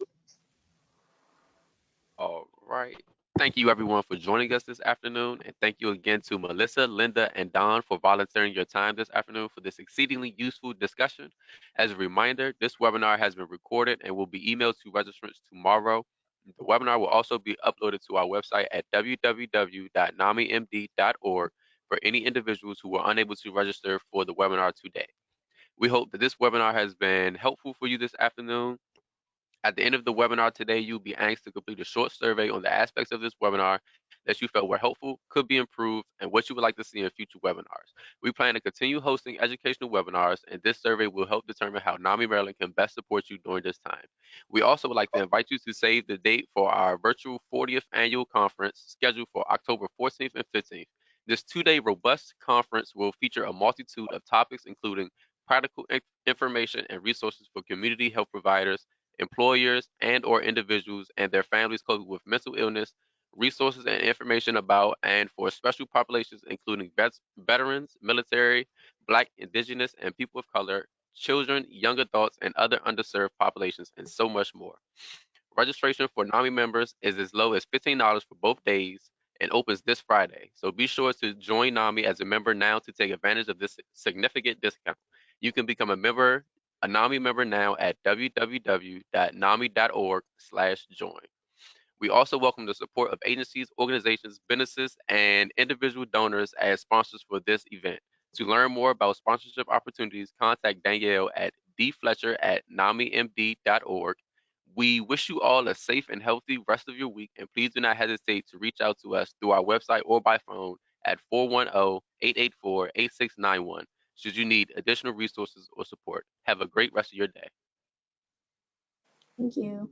All right. Thank you, everyone, for joining us this afternoon. And thank you again to Melissa, Linda, and Don for volunteering your time this afternoon for this exceedingly useful discussion. As a reminder, this webinar has been recorded and will be emailed to registrants tomorrow. The webinar will also be uploaded to our website at www.namimd.org for any individuals who were unable to register for the webinar today. We hope that this webinar has been helpful for you this afternoon. At the end of the webinar today, you'll be asked to complete a short survey on the aspects of this webinar that you felt were helpful, could be improved, and what you would like to see in future webinars. We plan to continue hosting educational webinars, and this survey will help determine how NAMI Maryland can best support you during this time. We also would like to invite you to save the date for our virtual 40th annual conference scheduled for October 14th and 15th. This two-day robust conference will feature a multitude of topics, including practical information and resources for community health providers, employers, and/or individuals and their families coping with mental illness, resources and information about and for special populations including veterans, military, Black, Indigenous, and people of color, children, young adults, and other underserved populations, and so much more. Registration for NAMI members is as low as $15 for both days and opens this Friday. So be sure to join NAMI as a member now to take advantage of this significant discount. You can become a NAMI member now at www.nami.org/join. We also welcome the support of agencies, organizations, businesses, and individual donors as sponsors for this event. To learn more about sponsorship opportunities, contact Danielle at dfletcher@namimd.org. We wish you all a safe and healthy rest of your week, and please do not hesitate to reach out to us through our website or by phone at 410-884-8691 should you need additional resources or support. Have a great rest of your day. Thank you.